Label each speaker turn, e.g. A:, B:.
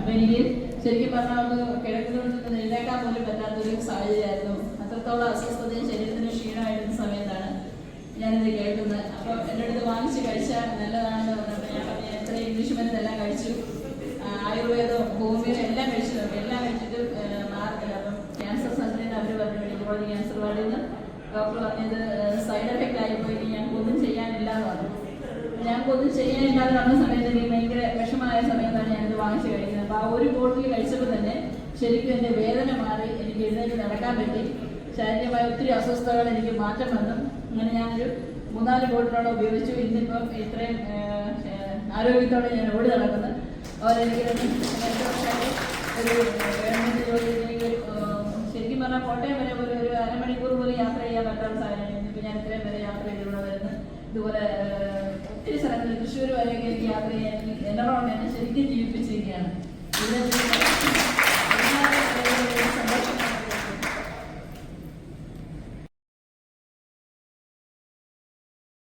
A: അപ്പം എനിക്ക് ശരിക്കും പറഞ്ഞാൽ ഒന്ന് കിടക്കുന്നതുകൊണ്ട് എഴുന്നേക്കാൻ പോലും പറ്റാത്തൊരു സാഹചര്യമായിരുന്നു. അത്രത്തോളം അസ്വസ്ഥതയും ശരീരത്തിന് ക്ഷീണമായിരുന്ന സമയത്താണ് ഞാനിത് കേൾക്കുന്നത്. അപ്പോൾ എൻ്റെ അടുത്ത് വാങ്ങിച്ച് കഴിച്ചാൽ നല്ലതാണെന്ന് പറഞ്ഞപ്പോൾ ഞാൻ പറഞ്ഞു എത്രയും ഇംഗ്ലീഷ് മരുന്നെല്ലാം കഴിച്ചു, ആയുർവേദവും ഹോമിയോ എല്ലാം കഴിച്ചു നോക്കി. എല്ലാം കഴിച്ചിട്ട് മാർക്കില്ല. അപ്പം ക്യാൻസർ സെൻ്ററിൽ അവർ പറഞ്ഞു മെഡിക്കൽ കോളേജ് ക്യാൻസർ വാർഡിൽ നിന്ന് ഡോക്ടർ പറഞ്ഞത് സൈഡ് എഫക്റ്റ് ആയിപ്പോയി, ഞങ്ങൾക്കൊന്നും ചെയ്യാനില്ല എന്ന് പറഞ്ഞു. ഞങ്ങൾക്കൊന്നും ചെയ്യാനില്ലാതെ വന്ന സമയത്ത് എനിക്ക് ഭയങ്കര വിഷമമായ സമയത്താണ് ഞാനിത് വാങ്ങിച്ച് കഴിക്കുന്നത്. അപ്പോൾ ആ ഒരു ബോട്ടിൽ കഴിച്ചപ്പോൾ തന്നെ ശരിക്കും എൻ്റെ വേദന മാറി, എനിക്ക് എഴുന്നേറ്റ് നടക്കാൻ പറ്റി, ശാരീരികമായ ഒത്തിരി അസ്വസ്ഥതകൾ എനിക്ക് മാറ്റം വന്നു. അങ്ങനെ ഞാനൊരു 3-4 ബോട്ടിലോളം ഉപയോഗിച്ചു. ഇന്നിപ്പം ഇത്രയും ആരോഗ്യത്തോടെ ഞാൻ ഓടി നടക്കുന്നത്. അവരെനിക്ക് ഒരു ഗവൺമെൻറ് ജോലി ശരിക്കും പറഞ്ഞാൽ കോട്ടയം വരെ ഒരു അരമണിക്കൂർ പോലും യാത്ര ചെയ്യാൻ പറ്റാത്ത സാഹചര്യം. ഇന്നിപ്പോൾ ഞാൻ ഇത്രയും വരെ യാത്ര ചെയ്തിവിടെ വരുന്നത്. ഇതുപോലെ ഒത്തിരി സ്ഥലങ്ങളിൽ തൃശ്ശൂർ വരെയൊക്കെ എനിക്ക് യാത്ര ചെയ്യാൻ എന്നെ ശരിക്കും ജീവിപ്പിച്ചിരിക്കുകയാണ്.